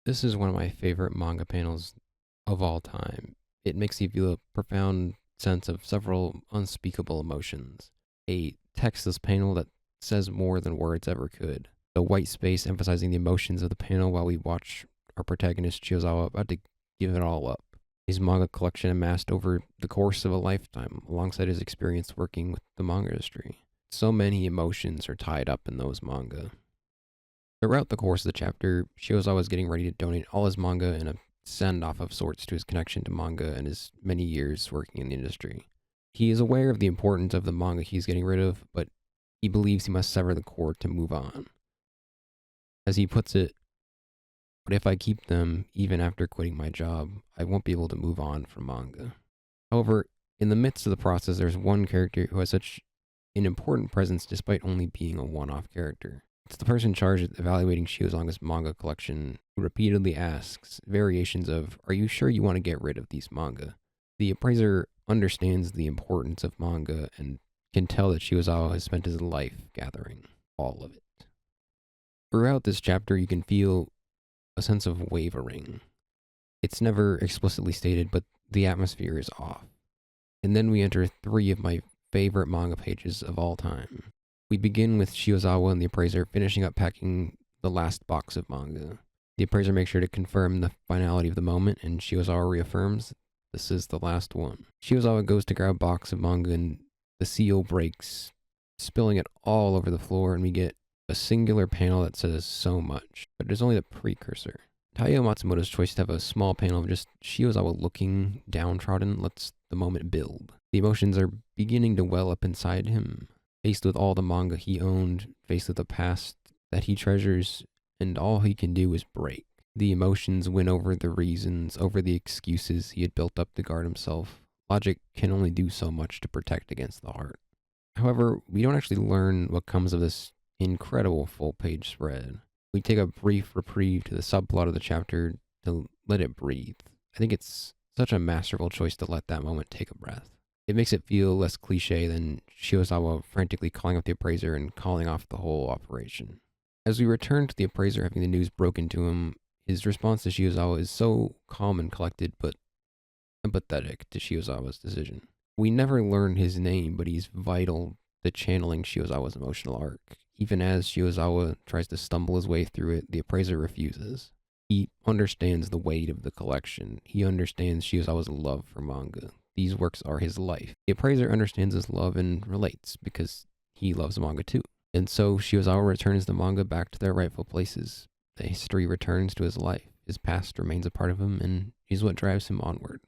This is one of my favorite manga panels of all time. It makes you feel a profound sense of several unspeakable emotions. A textless panel that says more than words ever could. The white space emphasizing the emotions of the panel while we watch our protagonist Chiyozawa about to give it all up. His manga collection amassed over the course of a lifetime, alongside his experience working with the manga industry. So many emotions are tied up in those manga. Throughout the course of the chapter, Shiozawa is getting ready to donate all his manga in a send off of sorts to his connection to manga and his many years working in the industry. He is aware of the importance of the manga he's getting rid of, but he believes he must sever the cord to move on. As he puts it, but if I keep them, even after quitting my job, I won't be able to move on from manga. However, in the midst of the process, there's one character who has such an important presence despite only being a one off character. It's the person charged with evaluating Shiozanga's manga collection who repeatedly asks variations of, "Are you sure you want to get rid of these manga?" The appraiser understands the importance of manga and can tell that Shiozawa has spent his life gathering all of it. Throughout this chapter, you can feel a sense of wavering. It's never explicitly stated, but the atmosphere is off. And then we enter three of my favorite manga pages of all time. We begin with Shiozawa and the appraiser finishing up packing the last box of manga. The appraiser makes sure to confirm the finality of the moment, and Shiozawa reaffirms this is the last one. Shiozawa goes to grab a box of manga, and the seal breaks, spilling it all over the floor, and we get a singular panel that says so much, but it is only the precursor. Taiyo Matsumoto's choice to have a small panel of just Shiozawa looking downtrodden lets the moment build. The emotions are beginning to well up inside him. Faced with all the manga he owned, faced with a past that he treasures, and all he can do is break. The emotions win over the reasons, over the excuses he had built up to guard himself. Logic can only do so much to protect against the heart. However, we don't actually learn what comes of this incredible full-page spread. We take a brief reprieve to the subplot of the chapter to let it breathe. I think it's such a masterful choice to let that moment take a breath. It makes it feel less cliche than Shiozawa frantically calling up the appraiser and calling off the whole operation. As we return to the appraiser having the news broken to him, his response to Shiozawa is so calm and collected, but empathetic to Shiozawa's decision. We never learn his name, but he's vital to channeling Shiozawa's emotional arc. Even as Shiozawa tries to stumble his way through it, the appraiser refuses. He understands the weight of the collection. He understands Shiozawa's love for manga. These works are his life. The appraiser understands his love and relates because he loves manga too. And so Shiozawa returns the manga back to their rightful places. The history returns to his life. His past remains a part of him and is what drives him onward.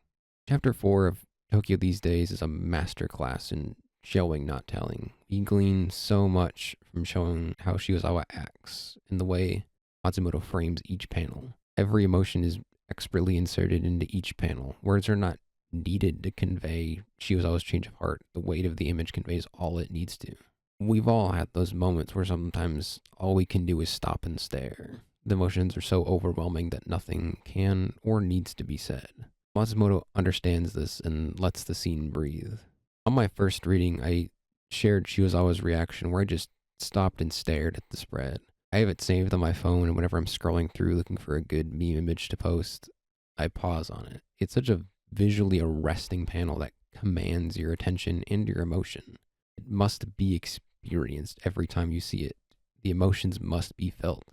Chapter 4 of Tokyo These Days is a masterclass in showing, not telling. We glean so much from showing how Shiozawa acts and the way Matsumoto frames each panel. Every emotion is expertly inserted into each panel. Words are not needed to convey Shiozawa's change of heart. The weight of the image conveys all it needs to. We've all had those moments where sometimes all we can do is stop and stare. The emotions are so overwhelming that nothing can or needs to be said. Matsumoto understands this and lets the scene breathe. On my first reading, I shared Shiozawa's reaction where I just stopped and stared at the spread. I have it saved on my phone, and whenever I'm scrolling through looking for a good meme image to post, I pause on it. It's such a visually arresting panel that commands your attention and your emotion. It must be experienced every time you see it. The emotions must be felt.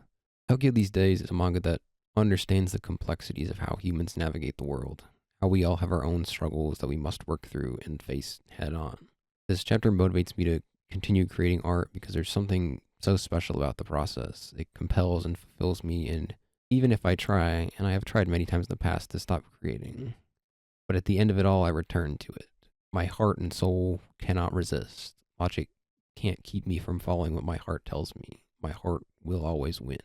Tokyo These Days is a manga that understands the complexities of how humans navigate the world, how we all have our own struggles that we must work through and face head on. This chapter motivates me to continue creating art because there's something so special about the process. It compels and fulfills me, and even if I try, and I have tried many times in the past to stop creating, but at the end of it all, I return to it. My heart and soul cannot resist. Logic can't keep me from following what my heart tells me. My heart will always win.